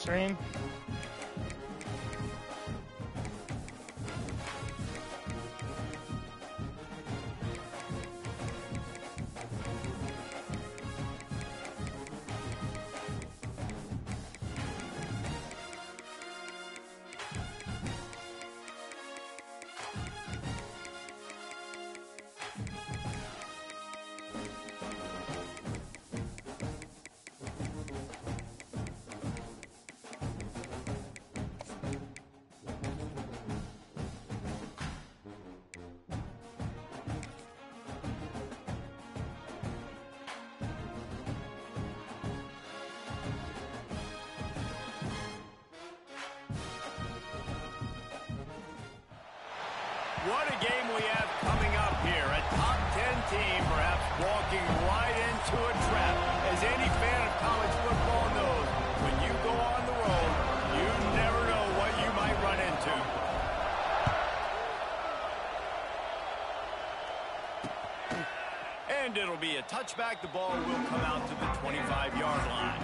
stream. What a game we have coming up here. A top 10 team perhaps walking right into a trap. As any fan of college football knows, when you go on the road, you never know what you might run into. And it'll be a touchback. The ball will come out to the 25-yard line.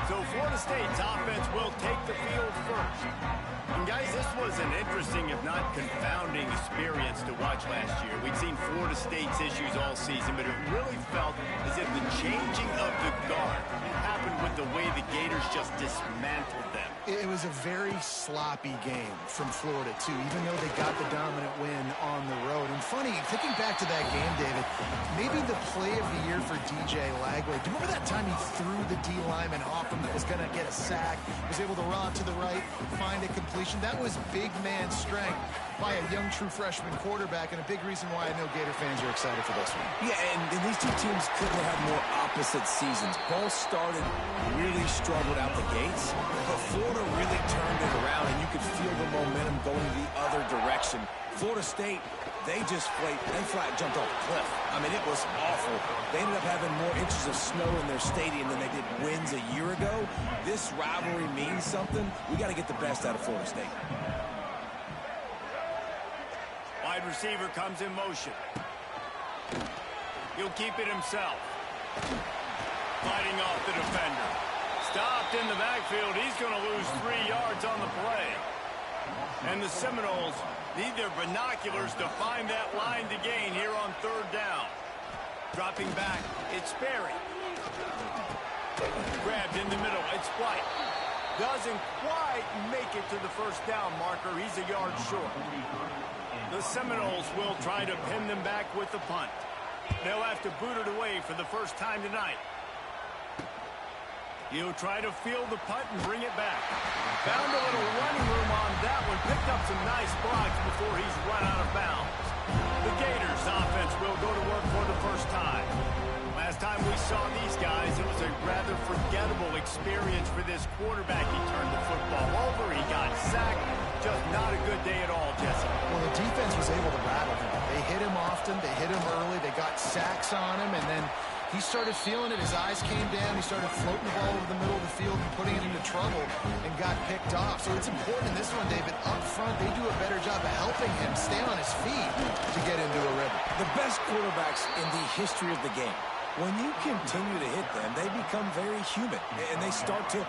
So Florida State's offense will take the field first. And guys, this was an interesting, if not confounding, experience to watch last year. We'd seen Florida State's issues all season, but it really felt as if the changing of the guard happened with the way the Gators just dismantled them. It was a very sloppy game from Florida, too, even though they got the dominant win on the road. And funny, thinking back to that game, David, maybe the play of the year for DJ Lagway. Do you remember that time he threw the D lineman off him that was going to get a sack, was able to run to the right, find a completion? That was big man strength by a young true freshman quarterback, and a big reason why I know Gator fans are excited for this one. Yeah, and these two teams couldn't have more opposite seasons. Both started really struggled out the gates, but Florida really turned it around, and you could feel the momentum going the other direction. Florida State, they flat jumped off a cliff. I mean, it was awful. They ended up having more inches of snow in their stadium than they did wins a year ago. This rivalry means something. We got to get the best out of Florida State. Wide receiver comes in motion. He'll keep it himself. Fighting off the defender. Stopped in the backfield. He's going to lose 3 yards on the play. And the Seminoles need their binoculars to find that line to gain here on 3rd down. Dropping back, it's Sperry. Grabbed in the middle, it's White. Doesn't quite make it to the 1st down marker. He's a yard short. The Seminoles will try to pin them back with the punt. They'll have to boot it away for the first time tonight. He'll try to field the punt and bring it back. Found a little running room on that one. Picked up some nice blocks before he's run out of bounds. The Gators offense will go to work for the first time. Last time we saw these guys, it was a rather forgettable experience for this quarterback. He turned the football over. He got sacked. Just not a good day at all, Jesse. Well, the defense was able to rattle him. They hit him often. They hit him early. They got sacks on him, and then he started feeling it. His eyes came down. He started floating the ball over the middle of the field and putting it into trouble and got picked off. So it's important in this one, David. Up front, they do a better job of helping him stay on his feet to get into a rhythm. The best quarterbacks in the history of the game, when you continue to hit them, they become very human, and they start to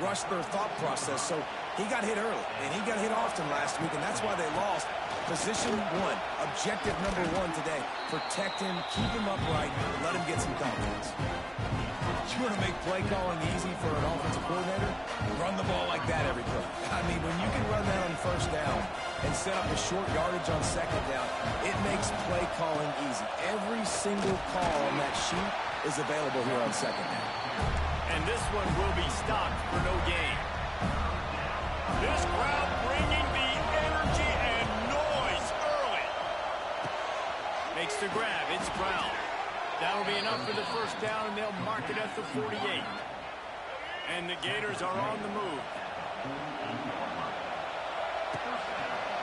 rush their thought process. So he got hit early, and he got hit often last week, and that's why they lost. Position 1, objective number 1 today. Protect him, keep him upright, let him get some confidence. You want to make play calling easy for an offensive coordinator? Run the ball like that every play. I mean, when you can run that on 1st down and set up a short yardage on 2nd down, it makes play calling easy. Every single call on that sheet is available here on 2nd down. And this one will be stopped for no gain. This crowd bringing the energy and noise early. Makes the grab. It's Brown. That'll be enough for the 1st down, and they'll mark it at the 48. And the Gators are on the move.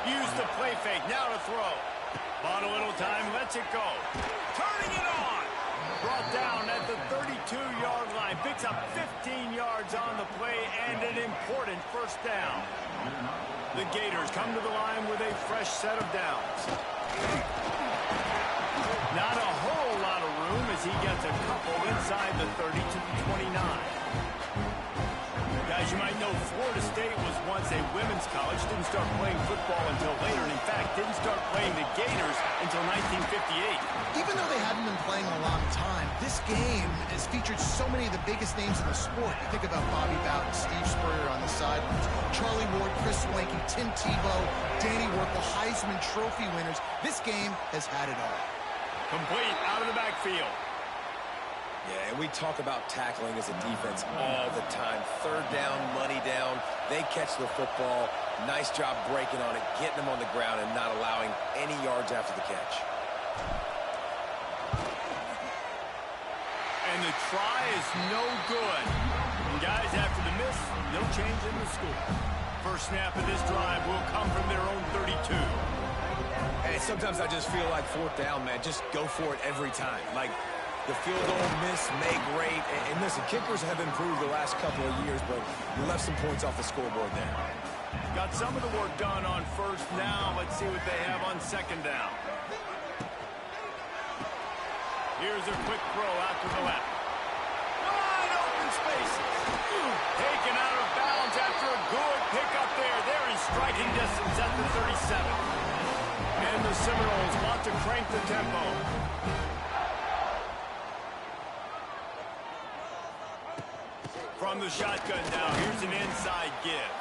Use the play fake. Now to throw. Bought a little time. Lets it go. Turning it on. Brought down at the 32-yard line. Picks up 15 yards on the play and an important 1st down. The Gators come to the line with a fresh set of downs. Not a whole lot of room as he gets a couple inside the 30 to the 29. Guys, you might know Florida say women's college didn't start playing football until later, and in fact, didn't start playing the Gators until 1958. Even though they hadn't been playing a long time, this game has featured so many of the biggest names in the sport. You think about Bobby Bowden, Steve Spurrier on the sidelines, Charlie Ward, Chris Swanky, Tim Tebow, Danny Werkel, Heisman Trophy winners. This game has had it all. Complete out of the backfield. Yeah, and we talk about tackling as a defense all the time. Third down, money down. They catch the football. Nice job breaking on it, getting them on the ground, and not allowing any yards after the catch. And the try is no good. And guys, after the miss, no change in the score. First snap of this drive will come from their own 32. Hey, sometimes I just feel like fourth down, man. Just go for it every time. Like, the field goal miss, make great. And listen, kickers have improved the last couple of years, but we left some points off the scoreboard there. Got some of the work done on first down. Let's see what they have on second down. Here's a quick throw out to the left. Wide open spaces. Taken out of bounds after a good pickup there. They're in striking distance at the 37. And the Seminoles want to crank the tempo. From the shotgun now, here's an inside give.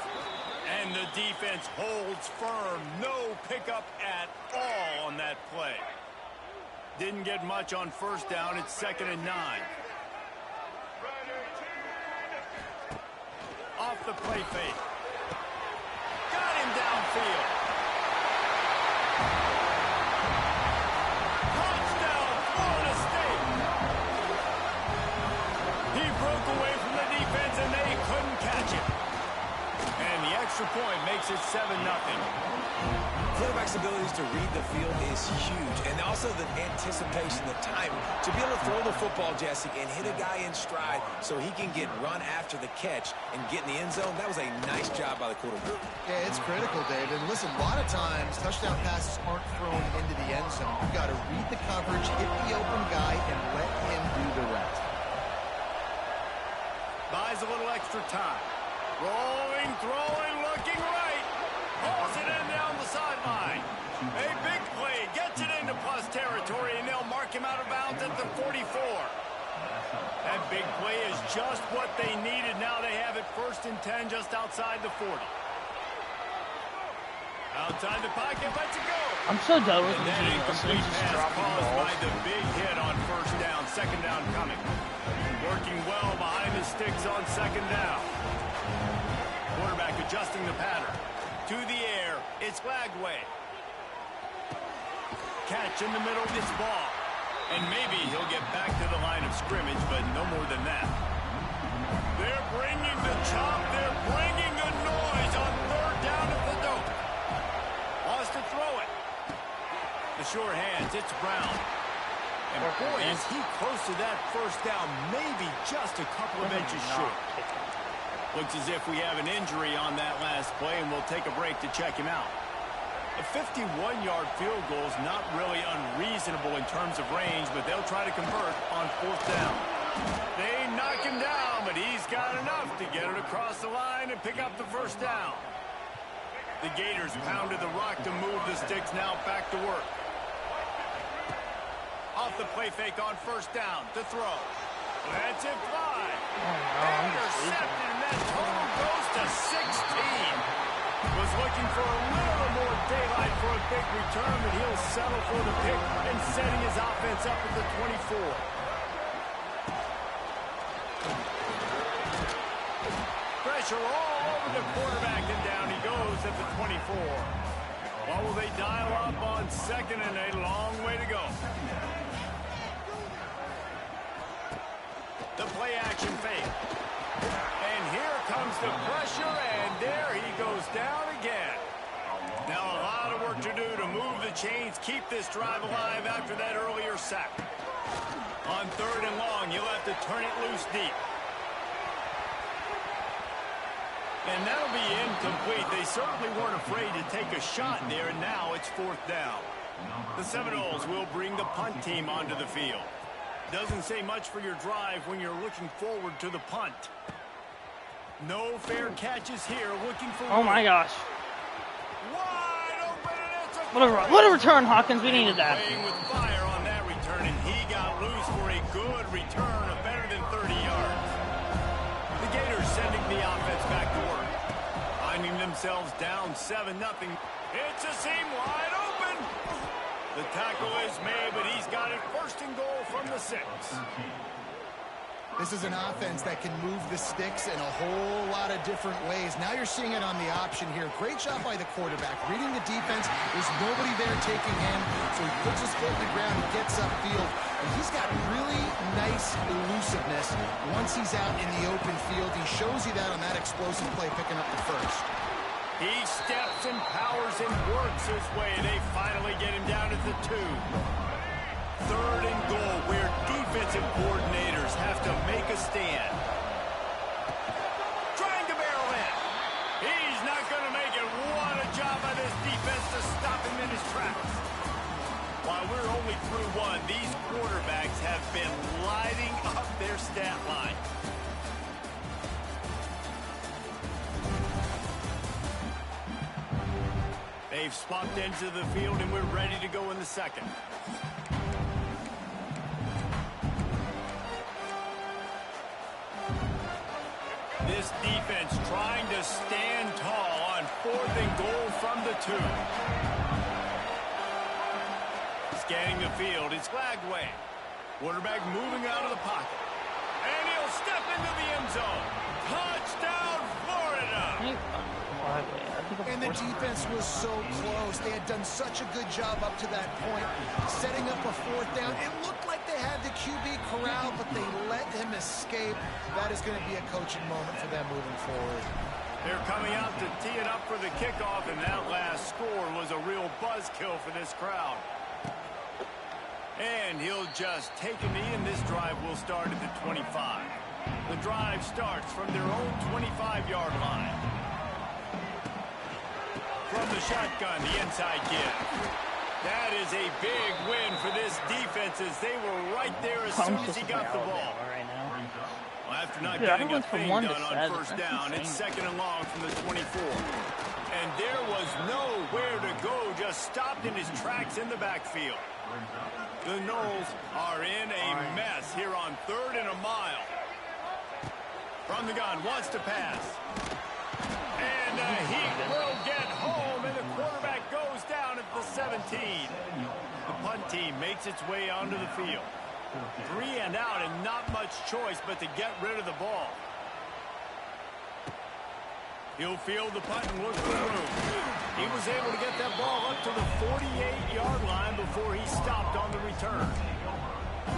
And the defense holds firm. No pickup at all on that play. Didn't get much on first down. It's 2nd and 9. Off the play fake. Got him downfield. Touchdown, Florida State. He broke away from the defense, and they couldn't catch it. And the extra point makes it 7-0. Quarterback's abilities to read the field is huge, and also the anticipation, the timing. To be able to throw the football, Jesse, and hit a guy in stride so he can get run after the catch and get in the end zone, that was a nice job by the quarterback. Yeah, it's critical, David. And listen, a lot of times, touchdown passes aren't thrown into the end zone. You've got to read the coverage, hit the open guy, and let him do the rest. Buys a little extra time. Rolling, throwing, looking right. Pulls it in down the sideline. A big play. Gets it into plus territory, and they'll mark him out of bounds at the 44. That big play is just what they needed. Now they have it 1st and 10 just outside the 40. Outside the pocket, lets it go. I'm so done with and the that game. incomplete pass caused by the big hit on first down. Second down coming. Working well behind the sticks on second down. Quarterback adjusting the pattern. To the air, it's Lagway. Catch in the middle, it's ball. And maybe he'll get back to the line of scrimmage, but no more than that. They're bringing the chop, they're bringing the noise on third down at the dope. Wants to throw it. The sure hands, it's Brown. And boy, is he close to that first down, maybe just a couple of inches short. Looks as if we have an injury on that last play, and we'll take a break to check him out. A 51-yard field goal is not really unreasonable in terms of range, but they'll try to convert on fourth down. They knock him down, but he's got enough to get it across the line and pick up the first down. The Gators pounded the rock to move the sticks, now back to work. Off the play fake on first down to throw. Lets it fly. Intercepted, and that total goes to 16. Was looking for a little more daylight for a big return, but he'll settle for the pick and setting his offense up at the 24. Pressure all over the quarterback, and down he goes at the 24. Well, will they dial up on 2nd and a long way to go? The play action fake. And here comes the pressure, and there he goes down again. Now a lot of work to do to move the chains, keep this drive alive after that earlier sack. On 3rd and long, you'll have to turn it loose deep. And that'll be incomplete. They certainly weren't afraid to take a shot there, and now it's 4th down. The Seminoles will bring the punt team onto the field. Doesn't say much for your drive when you're looking forward to the punt. No fair catches here, looking for... Oh my gosh. Wide open, and it's a... What a return, Hawkins. We needed that. Playing with fire on that return, and he got loose for a good return of better than 30 yards. The Gators sending the offense back to work. Finding themselves down 7-0. It's a seam wide open. The tackle is made, but he's got it first and goal from the 6. This is an offense that can move the sticks in a whole lot of different ways. Now you're seeing it on the option here. Great job by the quarterback. Reading the defense, there's nobody there taking him, so he puts his foot in the ground and gets upfield. And he's got really nice elusiveness once he's out in the open field. He shows you that on that explosive play, picking up the first. He steps and powers and works his way. They finally get him down at the 2. 3rd and goal, where defensive coordinators have to make a stand. Trying to barrel in. He's not going to make it. What a job by this defense to stop him in his tracks. While we're only through 1, these quarterbacks have been lighting up their stat line. They've swapped ends of the field, and we're ready to go in the 2nd. This defense trying to stand tall on 4th and goal from the 2. Scanning the field, it's flagged away. Quarterback moving out of the pocket. And he'll step into the end zone. Touchdown, Florida! And the defense was so close. They had done such a good job up to that point, setting up a 4th down. It looked like they had the QB corralled, but they let him escape. That is going to be a coaching moment for them moving forward. They're coming out to tee it up for the kickoff, and that last score was a real buzzkill for this crowd. And he'll just take a knee, and this drive will start at the 25. The drive starts from their own 25-yard line. From the shotgun, the inside give. That is a big win for this defense, as they were right there as soon as he got the ball. Well, after not getting a thing done on 1st down, it's 2nd and long from the 24. And there was nowhere to go, just stopped in his tracks in the backfield. The Knowles are in a mess here on 3rd and a mile. From the gun, wants to pass. And he will get home, and the quarterback goes down at the 17. The punt team makes its way onto the field. 3 and out, and not much choice but to get rid of the ball. He'll field the punt and look for room. He was able to get that ball up to the 48-yard line before he stopped on the return.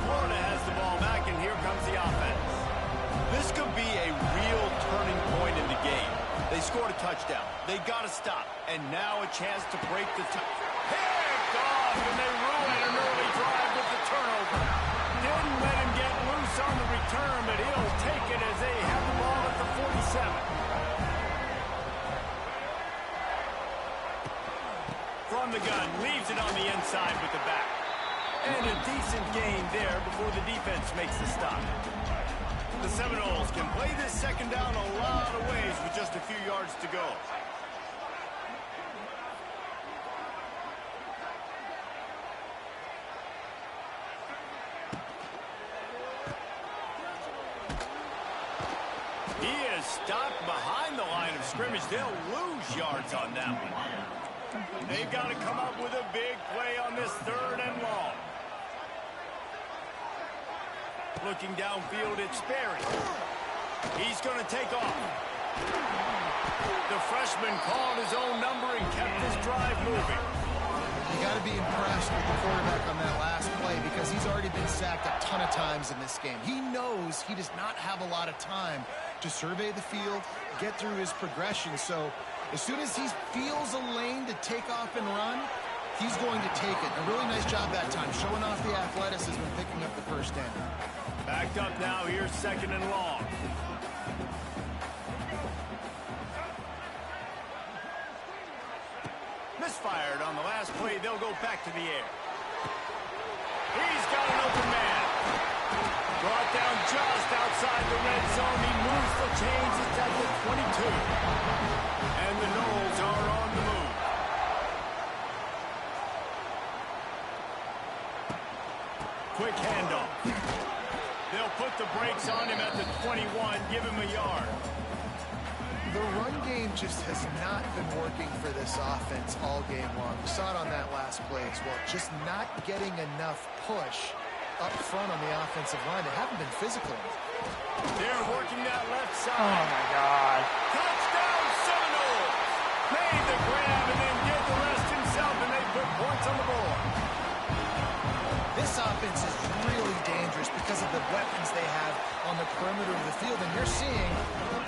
Florida has the ball back, and here comes the offense. This could be a real turning point in the game. They scored a touchdown. They got to stop. And now a chance to break the tie. Picked off, and they ruin an early drive with the turnover. Didn't let him get loose on the return, but he'll take it as they have the ball at the 47. From the gun, leaves it on the inside with the back. And a decent gain there before the defense makes the stop. The Seminoles can play this 2nd down a lot of ways with just a few yards to go. He is stopped behind the line of scrimmage. They'll lose yards on that one. They've got to come up with a big play on this 3rd and long. Looking downfield, it's Sperry. He's going to take off. The freshman called his own number and kept his drive moving. You got to be impressed with the quarterback on that last play, because he's already been sacked a ton of times in this game. He knows he does not have a lot of time to survey the field, get through his progression. So as soon as he feels a lane to take off and run, he's going to take it. A really nice job that time, showing off the athleticism and picking up the 1st down. Backed up now, here's 2nd and long. Misfired on the last play. They'll go back to the air. He's got an open man. Brought down just outside the red zone. He moves the chains. It's at the And the Knowles are on the move. Quick handoff. They'll put the brakes on him at the 21, give him a yard. The run game just has not been working for this offense all game long. We saw it on that last play as well. Just not getting enough push up front on the offensive line. They haven't been physical. They're working that left side. Oh, my God. Touchdown, Seminoles! Made the grab and then did the rest himself, and they put points on the board. This offense is really dangerous because of the weapons they have on the perimeter of the field. And you're seeing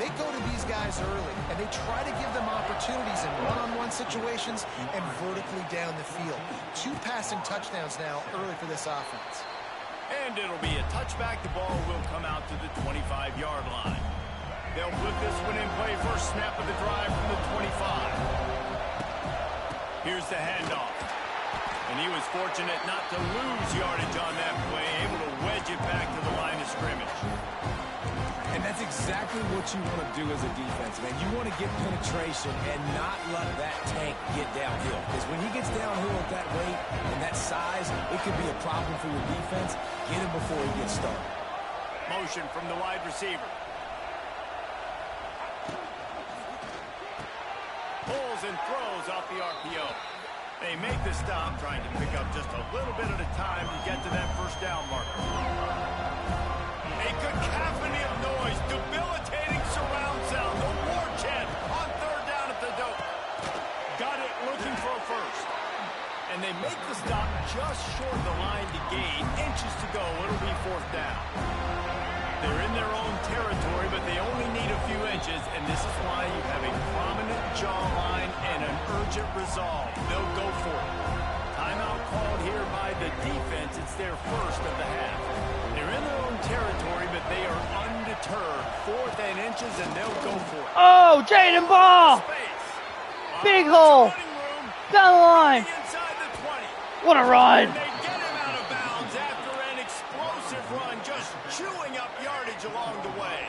they go to these guys early, and they try to give them opportunities in one-on-one situations and vertically down the field. 2 passing touchdowns now early for this offense. And it'll be a touchback. The ball will come out to the 25-yard line. They'll put this one in play. First snap of the drive from the 25. Here's the handoff. And he was fortunate not to lose yardage on that play, able to wedge it back to the line of scrimmage. And that's exactly what you want to do as a defense, man. You want to get penetration and not let that tank get downhill. Because when he gets downhill at that weight and that size, it could be a problem for your defense. Get him before he gets started. Motion from the wide receiver. Pulls and throws off the RPO. They make the stop, trying to pick up just a little bit at a time to get to that first down marker. A cacophony of noise, debilitating surround sound, the war chant on third down at the dope. Got it looking for a first. And they make the stop just short of the line to gain. Inches to go, it'll be fourth down. They're in their own territory, but they only need a few inches, and this is why you have a prominent jawline and an urgent resolve. They'll go for it. Timeout called here by the defense. It's their first of the half. They're in their own territory, but they are undeterred. Fourth and inches, and they'll go for it. Oh, Jaden Ball! Big hole! Down the line! Inside the 20. What a run! And they get him out of bounds after an explosive run, just chewing up yardage along the way.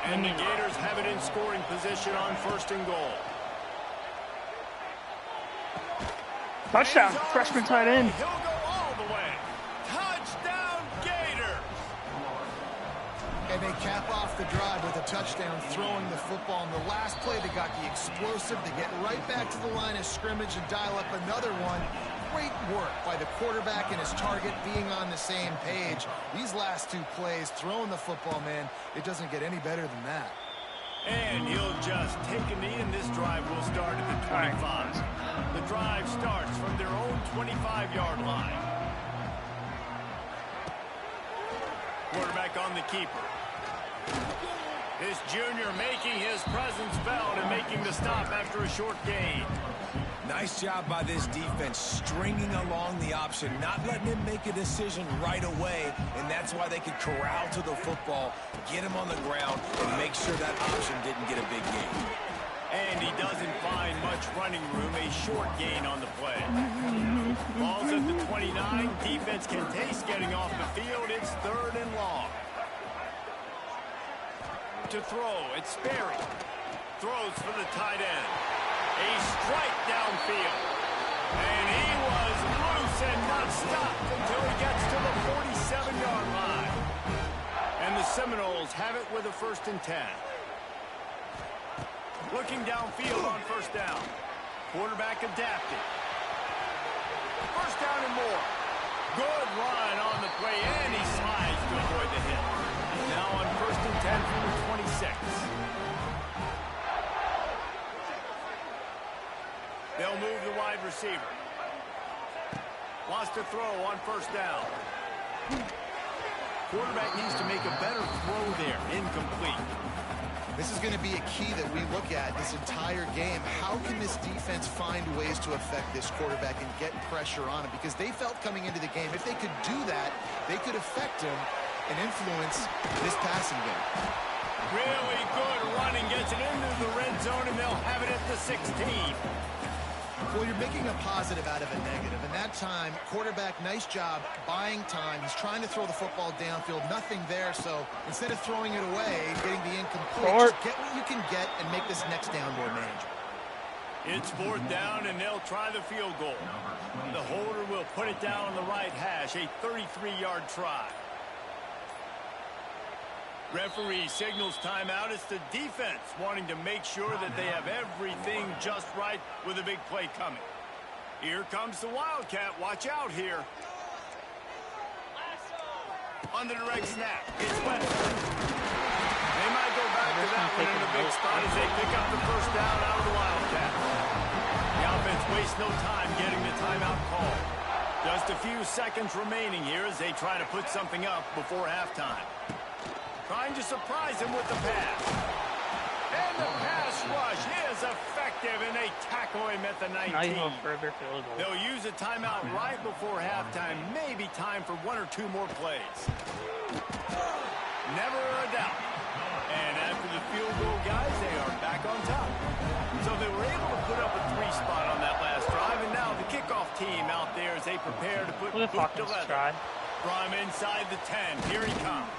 And the Gators have it in scoring position on first and goal. Touchdown, freshman tight end. He'll go all the way. Touchdown, Gators! And they cap off the drive with a touchdown, throwing the football. In the last play, they got the explosive. They get right back to the line of scrimmage and dial up another one. Great work by the quarterback and his target being on the same page. These last 2 plays, throwing the football, man, it doesn't get any better than that. And he'll just take a knee, and this drive will start at the 25. The drive starts from their own 25-yard line. Quarterback on the keeper. This junior making his presence felt and making the stop after a short gain. Nice job by this defense, stringing along the option, not letting him make a decision right away, and that's why they could corral to the football, get him on the ground, and make sure that option didn't get a big gain. And he doesn't find much running room, a short gain on the play. Ball's at the 29, defense can taste getting off the field, it's third and long. To throw, it's Sperry. Throws for the tight end. A strike downfield. And he was loose and not stopped until he gets to the 47-yard line. And the Seminoles have it with a 1st and 10. Looking downfield on first down. Quarterback adapted. First down and more. Good run on the play, and he slides to avoid the hit. Now on 1st and 10 from the 26. They'll move the wide receiver. Wants to throw on first down. Quarterback needs to make a better throw there. Incomplete. This is going to be a key that we look at this entire game. How can this defense find ways to affect this quarterback and get pressure on him? Because they felt coming into the game, if they could do that, they could affect him and influence this passing game. Really good running. Gets it into the red zone, and they'll have it at the 16. Well, you're making a positive out of a negative. And that time, quarterback, nice job buying time. He's trying to throw the football downfield. Nothing there. So instead of throwing it away, getting the incomplete, just get what you can get and make this next down more manageable. It's 4th down, and they'll try the field goal. The holder will put it down on the right hash, a 33-yard try. Referee signals timeout. It's the defense wanting to make sure that they have everything just right with a big play coming. Here comes the Wildcat. Watch out here. On the direct snap, it's West. They might go back to that one in a big spot as they pick up the first down out of the Wildcat. The offense wastes no time getting the timeout call. Just a few seconds remaining here as they try to put something up before halftime. Trying to surprise him with the pass. And the pass rush is effective, and they tackle him at the 19. They'll use a timeout right before halftime. Maybe time for 1 or 2 more plays. Never a doubt. And after the field goal, guys, they are back on top. So they were able to put up a 3-spot on that last drive, and now the kickoff team out there as they prepare to put boot to leather. From inside the 10, here he comes.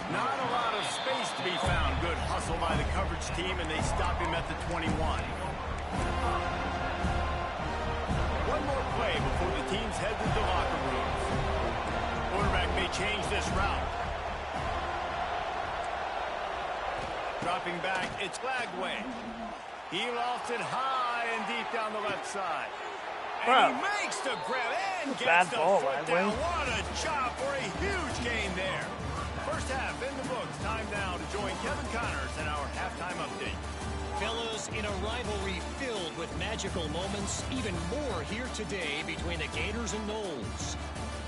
Not a lot of space to be found. Good hustle by the coverage team, and they stop him at the 21. One more play before the teams head to the locker rooms. Quarterback may change this route. Dropping back, it's Lagway. He lofts it high and deep down the left side. And he makes the grab and gets the foot down. What a job for a huge gain there. First half in the books. Time now to join Kevin Connors in our halftime update. Fellas, in a rivalry filled with magical moments, even more here today between the Gators and Noles.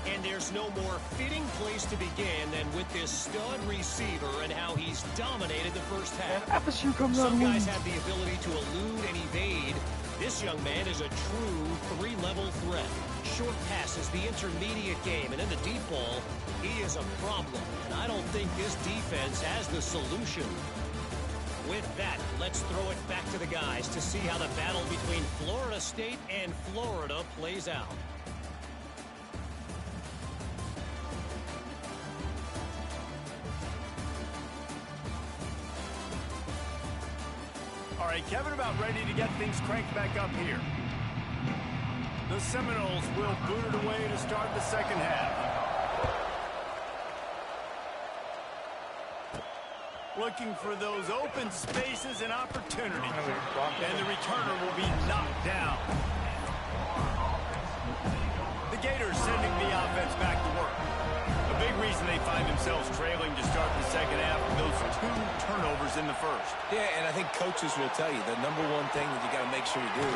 And there's no more fitting place to begin than with this stud receiver and how he's dominated the first half. Some guys have the ability to elude and evade. This young man is a true 3-level threat. Short passes, the intermediate game, and in the deep ball, he is a problem. And I don't think this defense has the solution. With that, let's throw it back to the guys to see how the battle between Florida State and Florida plays out. All right, Kevin, about ready to get things cranked back up here. The Seminoles will boot it away to start the second half. Looking for those open spaces and opportunities. And the returner will be knocked down. The Gators sending the offense back to work. A big reason they find themselves trailing to start the second half with those 2 turnovers in the first. Yeah, and I think coaches will tell you the number one thing that you got to make sure you do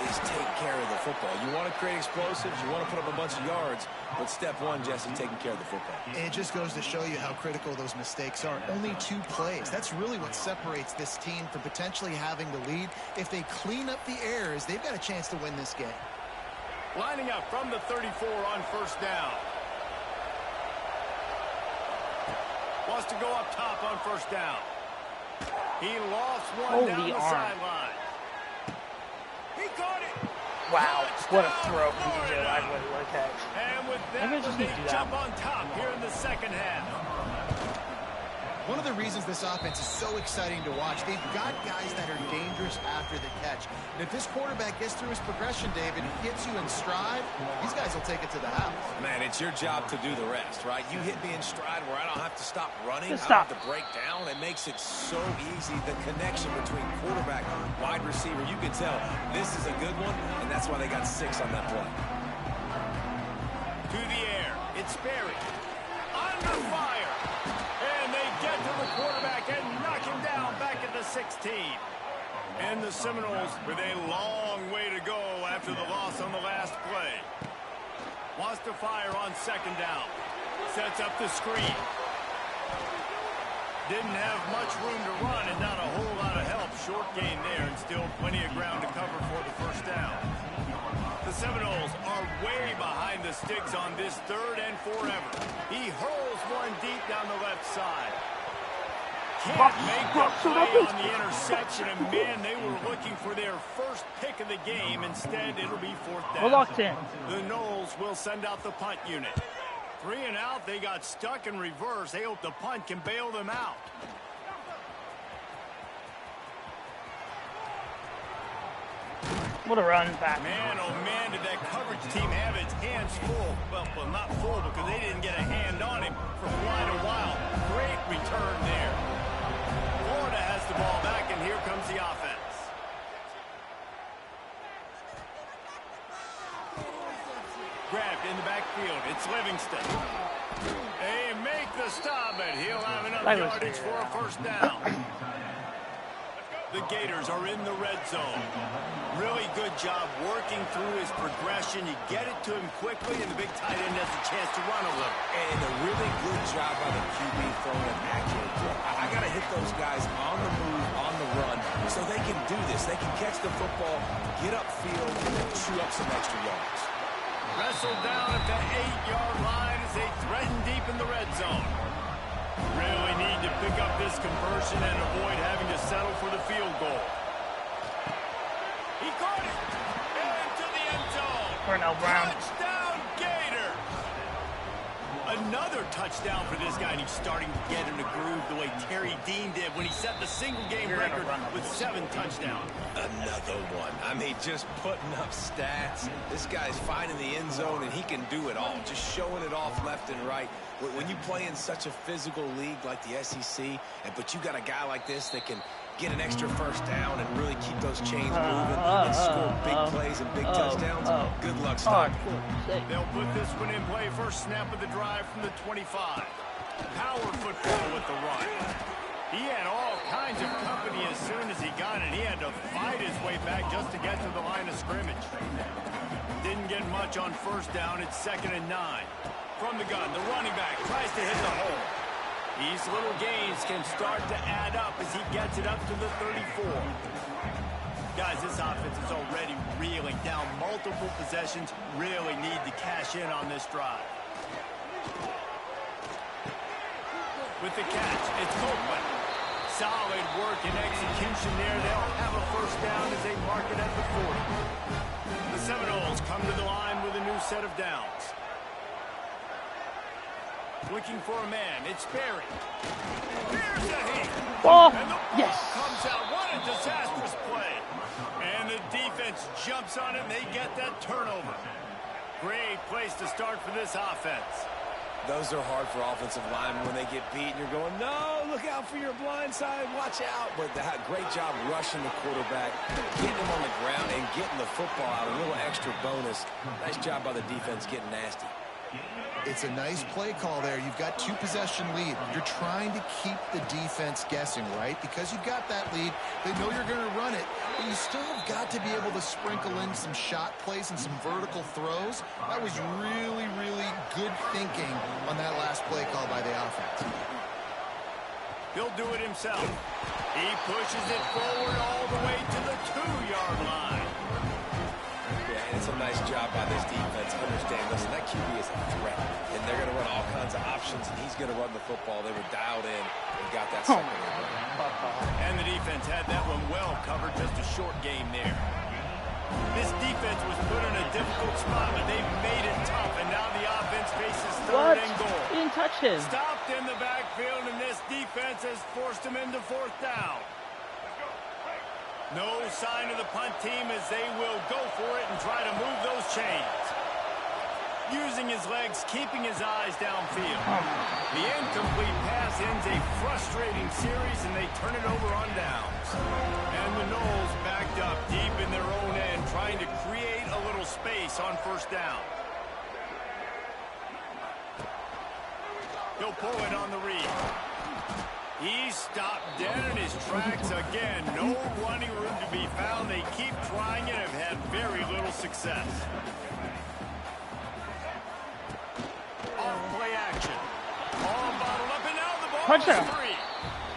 is take care of the football. You want to create explosives, you want to put up a bunch of yards, but step one, Jesse, taking care of the football. It just goes to show you how critical those mistakes are. Only 2 plays. That's really what separates this team from potentially having the lead. If they clean up the errors, they've got a chance to win this game. Lining up from the 34 on first down. Wants to go up top on first down. He lost one down the sideline. He caught it. Wow, what a throw from DJ Lagway. What a catch. And with that, they jump on top here in the second half. One of the reasons this offense is so exciting to watch, they've got guys that are dangerous after the catch. And if this quarterback gets through his progression, David, gets you in stride, these guys will take it to the house. Man, it's your job to do the rest, right? You hit me in stride where I don't have to stop running. I don't have to break down. It makes it so easy. The connection between quarterback and wide receiver, you can tell this is a good one, and that's why they got 6 on that play. To the air. It's Berry. Under fire. And they get to the quarterback and knock him down back at the 16. And the Seminoles with a long way to go after the loss on the last play. Wants to fire on second down. Sets up the screen. Didn't have much room to run and not a whole lot of help. Short gain there and still plenty of ground to cover for the first down. The Seminoles are way behind the sticks on this 3rd and forever. He hurls one deep down the left side. Can't make the play on the interception, and man, they were looking for their first pick of the game. Instead, it'll be 4th down. We're locked in. The Noles will send out the punt unit. 3 and out, they got stuck in reverse. They hope the punt can bail them out. What a run back. Man, oh man, did that coverage team have its hands full. Well, not full because they didn't get a hand on him for quite a while. Great return there. Florida has the ball back, and here comes the offense. Grabbed in the backfield. It's Livingston. They make the stop, but he'll have enough yardage for a first down. The Gators are in the red zone. Really good job working through his progression. You get it to him quickly, and the big tight end has a chance to run a little. And a really good job by the QB throwing an accurate throw. I got to hit those guys on the move, on the run, so they can do this. They can catch the football, get upfield, and chew up some extra yards. Wrestled down at the 8-yard line as they threaten deep in the red zone. Really need to pick up this conversion and avoid having to settle for the field goal. He caught it into the end zone. Cornell Brown. Touchdown, Gator. Another touchdown for this guy, and he's starting to get in the groove the way Terry Dean did when he set the single-game record with 7 touchdowns. Another one. I mean, just putting up stats. This guy's finding the end zone, and he can do it all, just showing it off left and right. When you play in such a physical league like the SEC, but you got a guy like this that can get an extra first down and really keep those chains moving and score big plays and big touchdowns, good luck stopping. They'll put this one in play. First snap of the drive from the 25. Power football with the run. He had all kinds of company as soon as he got it. He had to fight his way back just to get to the line of scrimmage. Didn't get much on first down. It's 2nd and 9. From the gun, the running back tries to hit the hole. These little gains can start to add up as he gets it up to the 34. Guys, this offense is already reeling down multiple possessions. Really need to cash in on this drive. With the catch, it's Copeland. Solid work and execution there. They'll have a first down as they mark it at the 40. The Seminoles come to the line with a new set of downs. Looking for a man. It's Barry. Here's a hit. Oh, and the ball comes out. What a disastrous play. And the defense jumps on it, and they get that turnover. Great place to start for this offense. Those are hard for offensive linemen when they get beat, and you're going, no, look out for your blind side, watch out. But great job rushing the quarterback, getting him on the ground, and getting the football out. A little extra bonus. Nice job by the defense getting nasty. It's a nice play call there. You've got 2-possession lead. You're trying to keep the defense guessing, right? Because you've got that lead. They know you're going to run it, but you still have got to be able to sprinkle in some shot plays and some vertical throws. That was really, really good thinking on that last play call by the offense. He'll do it himself. He pushes it forward all the way to the 2-yard line. It's a nice job by this defense. Understand, listen, that QB is a threat, and they're going to run all kinds of options, and he's going to run the football. They were dialed in and got that second one. And the defense had that one well covered. Just a short game there. This defense was put in a difficult spot, but they've made it tough, and now the offense faces 3rd and goal. He didn't touch him. Stopped in the backfield, and this defense has forced him into 4th down. No sign of the punt team as they will go for it and try to move those chains. Using his legs, keeping his eyes downfield. The incomplete pass ends a frustrating series, and they turn it over on downs. And the Noles backed up deep in their own end, trying to create a little space on 1st down. He'll pull it on the read. He stopped dead in his tracks again. No running room to be found. They keep trying it and have had very little success. Off-play action. All bottled up, and now the ball is free.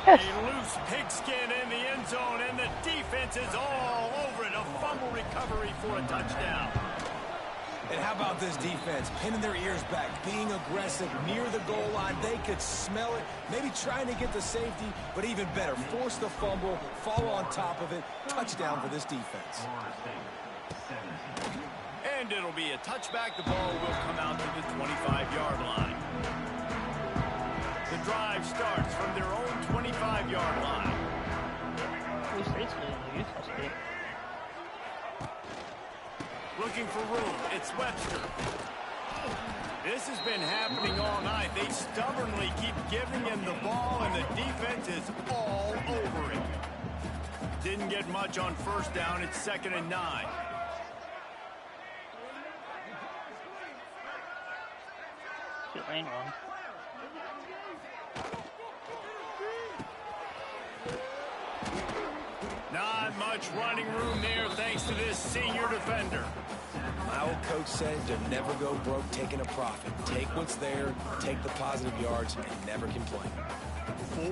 Yes. A loose pigskin in the end zone, and the defense is all over it. A fumble recovery for a touchdown. And how about this defense? Pinning their ears back, being aggressive near the goal line. They could smell it, maybe trying to get the safety, but even better, force the fumble, fall on top of it. Touchdown for this defense. And it'll be a touchback. The ball will come out to the 25-yard line. The drive starts from their own 25-yard line. Looking for room. It's Webster. This has been happening all night. They stubbornly keep giving him the ball, and the defense is all over it. Didn't get much on first down. It's 2nd and 9. Good lane one. Not much running room there thanks to this senior defender. My old coach said to never go broke taking a profit. Take what's there, take the positive yards, and never complain.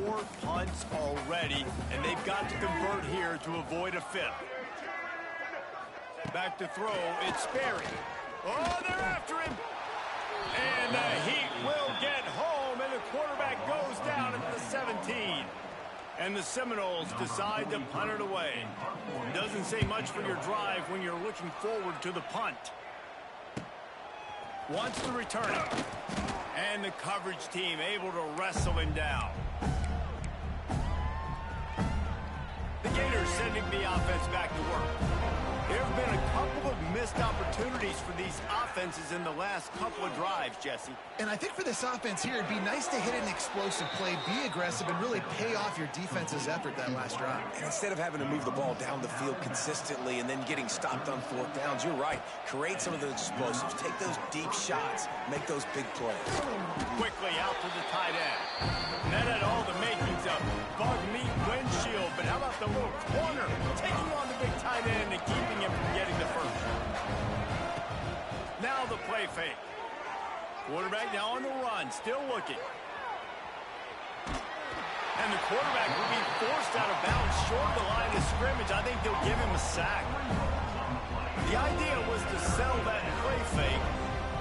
4 punts already, and they've got to convert here to avoid a 5th. Back to throw, it's Sperry. Oh, they're after him. And the Heat will get home, and the quarterback goes down at the 17. And the Seminoles decide to punt it away. Doesn't say much for your drive when you're looking forward to the punt. Wants to return it. And the coverage team able to wrestle him down. The Gators sending the offense back to work. There have been a couple of missed opportunities for these offenses in the last couple of drives, Jesse. And I think for this offense here, it'd be nice to hit an explosive play, be aggressive, and really pay off your defense's effort that last drive. And instead of having to move the ball down the field consistently and then getting stopped on 4th downs, you're right. Create some of those explosives. Take those deep shots. Make those big plays. Quickly out to the tight end. And that had all the makings of bug meat windshield. But how about the little corner taking on the big tight end and keeping him from getting the first? Now the play fake. Quarterback now on the run, still looking. And the quarterback will be forced out of bounds short of the line of scrimmage. I think they'll give him a sack. The idea was to sell that play fake.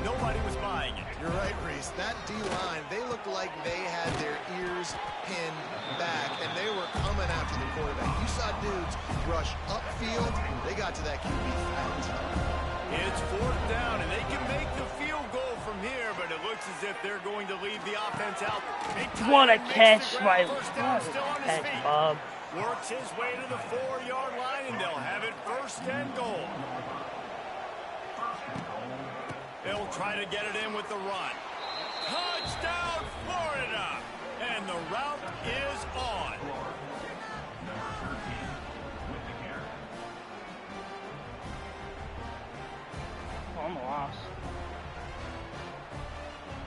Nobody was buying it. You're right, Reese. That D-line, they looked like they had their ears pinned back, and they were coming after the quarterback. You saw dudes rush upfield. They got to that QB fast. It's 4th down, and they can make the field goal from here, but it looks as if they're going to leave the offense out. What a catch, right? Bob. Works his way to the 4-yard line, and they'll have it 1st and goal. They'll try to get it in with the run. Touchdown, Florida! And the route is on. On the loss.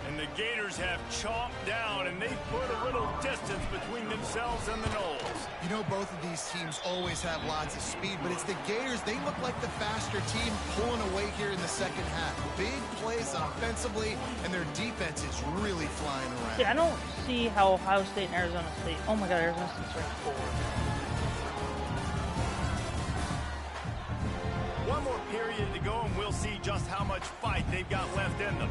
And the Gators have chomped down, and they've put a little distance between themselves and the Noles. You know, both of these teams always have lots of speed, but it's the Gators. They look like the faster team pulling away here in the second half. Big plays offensively, and their defense is really flying around. See, I don't see how Ohio State and Arizona State... Oh my God, Arizona State's ranked 4. One more period to go, and we'll see just how much fight they've got left in them.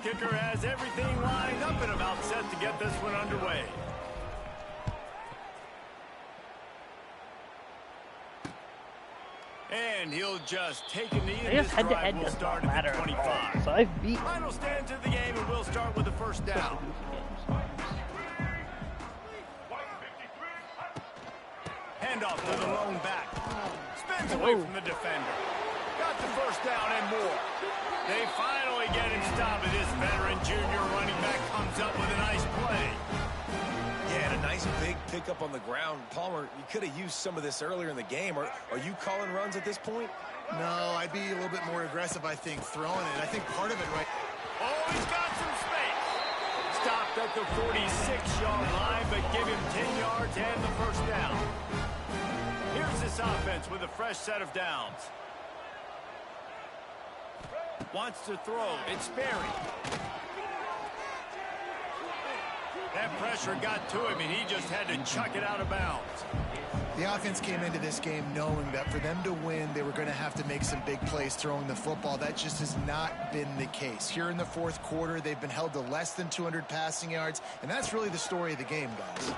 Kicker has everything lined up and about set to get this one underway. And he'll just take a knee, and this drive will start at the 25. So I've beat. Final stands of the game, and we'll start with the 1st down. Handoff to the lone back. Spins away from the defender. Got the 1st down and more. They finally get him stopped, and this veteran junior running back comes up with a nice play. Yeah, and a nice big pickup on the ground. Palmer, you could have used some of this earlier in the game. Are you calling runs at this point? No, I'd be a little bit more aggressive, I think, throwing it. I think part of it right... Oh, he's got some space. Stopped at the 46-yard line, but give him 10 yards and the 1st down. Here's this offense with a fresh set of downs. Wants to throw. It's Sperry. That pressure got to him, and he just had to chuck it out of bounds. The offense came into this game knowing that for them to win, they were going to have to make some big plays throwing the football. That just has not been the case. Here in the 4th quarter, they've been held to less than 200 passing yards, and that's really the story of the game, guys.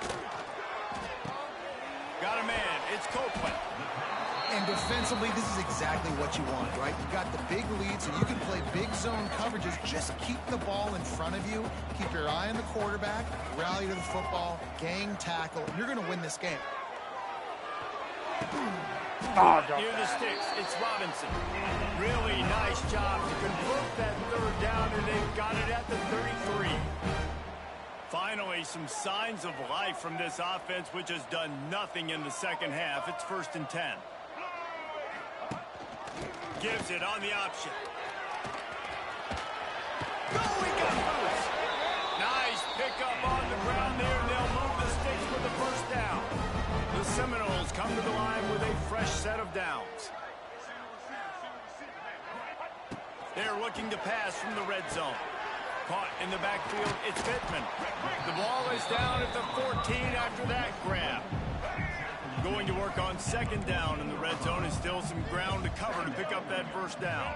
Got a man. It's Copeland. And defensively, this is exactly what you want, right? You've got the big lead, so you can play big zone coverages. Just keep the ball in front of you. Keep your eye on the quarterback. Rally to the football. Gang tackle. You're going to win this game. Near the sticks, it's Robinson. Really nice job to convert that third down, and they've got it at the 33. Finally, some signs of life from this offense, which has done nothing in the second half. It's 1st and 10. Gives it on the option. Go, he got loose. Nice pickup on the ground there. They'll move the sticks with the first down. The Seminoles come to the line with a fresh set of downs. They're looking to pass from the red zone. Caught in the backfield, it's Pittman. The ball is down at the 14 after that grab. Going to work on 2nd down in the red zone. Is still some ground to cover to pick up that first down.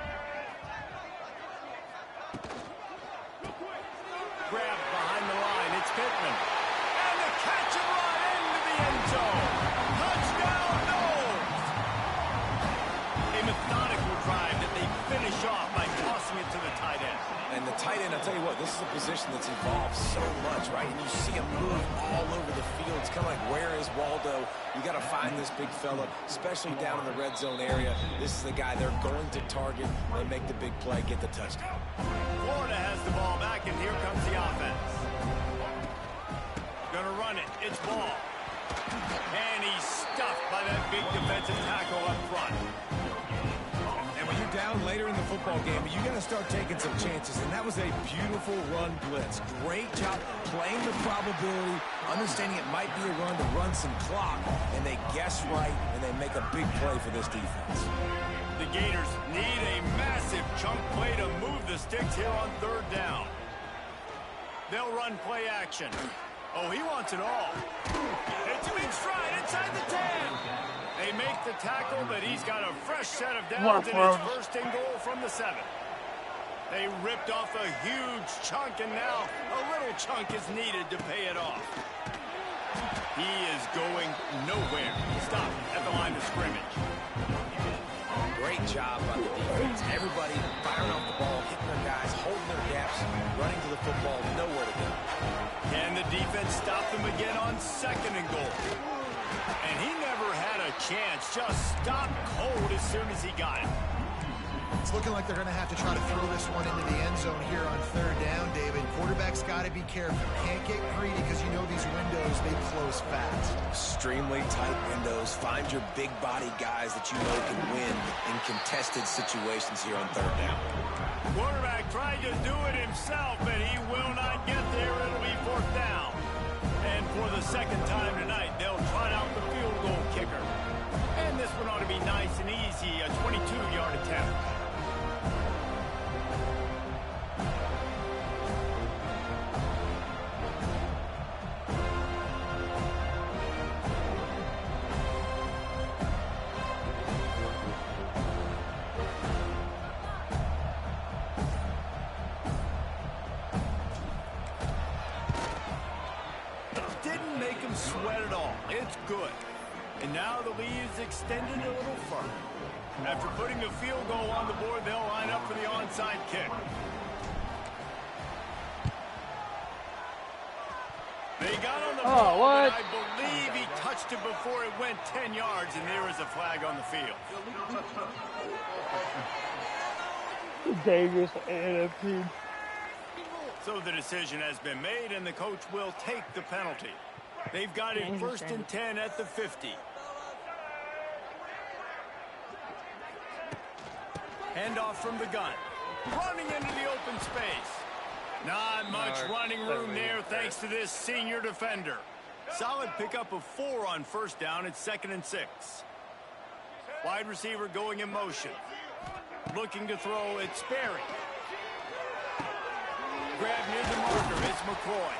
Grab behind the line, it's Pittman. And the catch and run into the end zone. Touchdown, Knowles! A methodical drive that they finish off by tossing it to the tight end. And the tight end, I'll tell you what, this is a position that's evolved so much, right? And you see him move all over the field. It's kind of like, where is Waldo? You got to find this big fella, especially down in the red zone area. This is the guy they're going to target and make the big play, get the touchdown. Florida has the ball back, and here comes the offense. Gonna run it. It's Ball. And he's stuffed by that big defensive tackle up front. And when you're down later in the football game, you got to start taking some chances. And that was a beautiful run blitz. Great job playing the probability, understanding it might be a run to run some clock. And they guess right, and they make a big play for this defense. The Gators need a massive chunk play to move the sticks here on 3rd down. They'll run play action. Oh, he wants it all. It's a big stride inside the 10. They make the tackle, but he's got a fresh set of downs, and it's 1st and goal from the 7. They ripped off a huge chunk, and now a little chunk is needed to pay it off. He is going nowhere. Stop at the line of scrimmage. Great job by the defense. Everybody firing off the ball, hitting their guys, holding their gaps, running to the football, nowhere to go. Can the defense stop them again on 2nd and goal? And he never had a chance. Just stopped cold as soon as he got it. It's looking like they're going to have to try to throw this one into the end zone here on 3rd down, David. Quarterback's got to be careful. Can't get greedy because you know these windows, they close fast. Extremely tight windows. Find your big body guys that you know can win in contested situations here on 3rd down. Quarterback tried to do it himself, but he will not get there. It'll be 4th down. And for the 2nd time tonight, they'll trot out the field goal kicker. And this one ought to be nice and easy, a 22-yard attempt. Didn't make him sweat at all. It's good. And now the lead is extended a little further. After putting the field goal on the board, they'll line up for the onside kick. They got on the ball, what? I believe he touched it before it went 10 yards, and there is a flag on the field. Dangerous NFC. So the decision has been made, and the coach will take the penalty. They've got it 1st and 10 at the 50. Handoff from the gun. Running into the open space. Not much running room there thanks to this senior defender. Solid pickup of 4 on 1st down. It's 2nd and 6. Wide receiver going in motion. Looking to throw, it's Sperry. Grab near the marker, it's McCoy.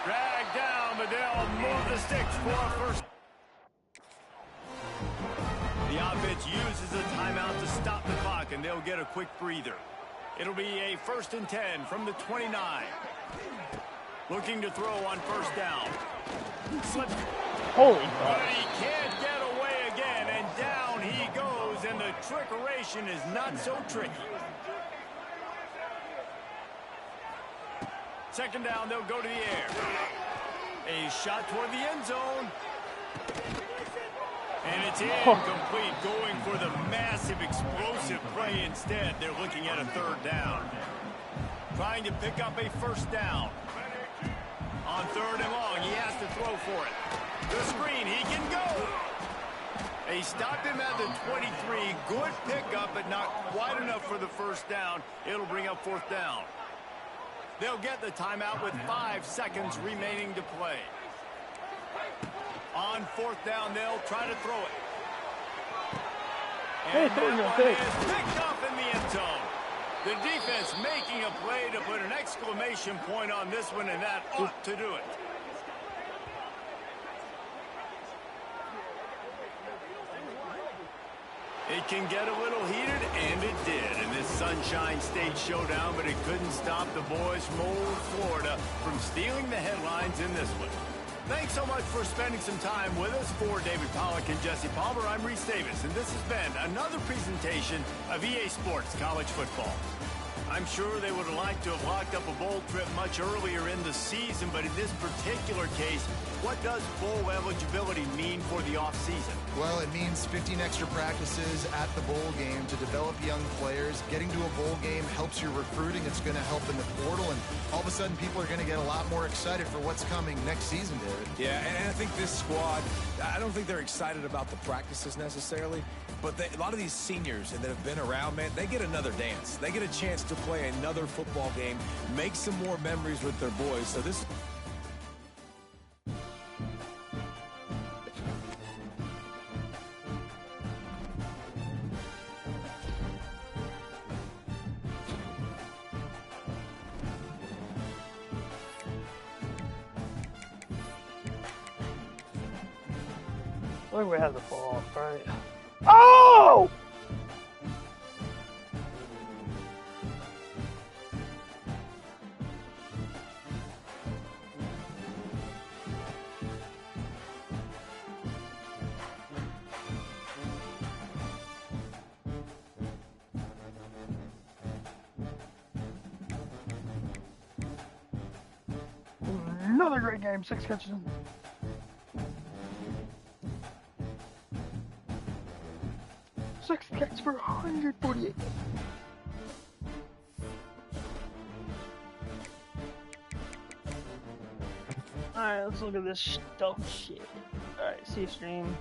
Drag down, but they'll move the sticks for a first. The offense uses a timeout to stop the clock, and they'll get a quick breather. It'll be a 1st and 10 from the 29. Looking to throw on 1st down. Slips. Holy But fuck. he can't get away again, and down he goes, and the trickeration is not so tricky. Second down, they'll go to the air. A shot toward the end zone. And it's incomplete, going for the massive explosive play instead. They're looking at a third down. Trying to pick up a first down. On third and long, he has to throw for it. The screen, he can go. They stopped him at the 23. Good pickup, but not quite enough for the first down. It'll bring up fourth down. They'll get the timeout with 5 seconds remaining to play. On fourth down, they'll try to throw it. And that one is picked up in the end zone. The defense making a play to put an exclamation point on this one, and that ought to do it. It can get a little heated, and it did in this Sunshine State showdown, but it couldn't stop the boys from old Florida from stealing the headlines in this one. Thanks so much for spending some time with us. For David Pollack and Jesse Palmer, I'm Reese Davis, and this has been another presentation of EA Sports College Football. I'm sure they would have liked to have locked up a bowl trip much earlier in the season, but in this particular case, what does bowl eligibility mean for the offseason? Well, it means 15 extra practices at the bowl game to develop young players. Getting to a bowl game helps your recruiting. It's going to help in the portal, and all of a sudden people are going to get a lot more excited for what's coming next season, David. Yeah, and I think this squad, I don't think they're excited about the practices necessarily, but a lot of these seniors that have been around, man, they get another dance. They get a chance to play another football game, make some more memories with their boys. So this... I think we had the fall off, right? Oh! Another great game, 6 catches. 6 catches for 148. Alright, let's look at this stuff shit. Alright, see stream.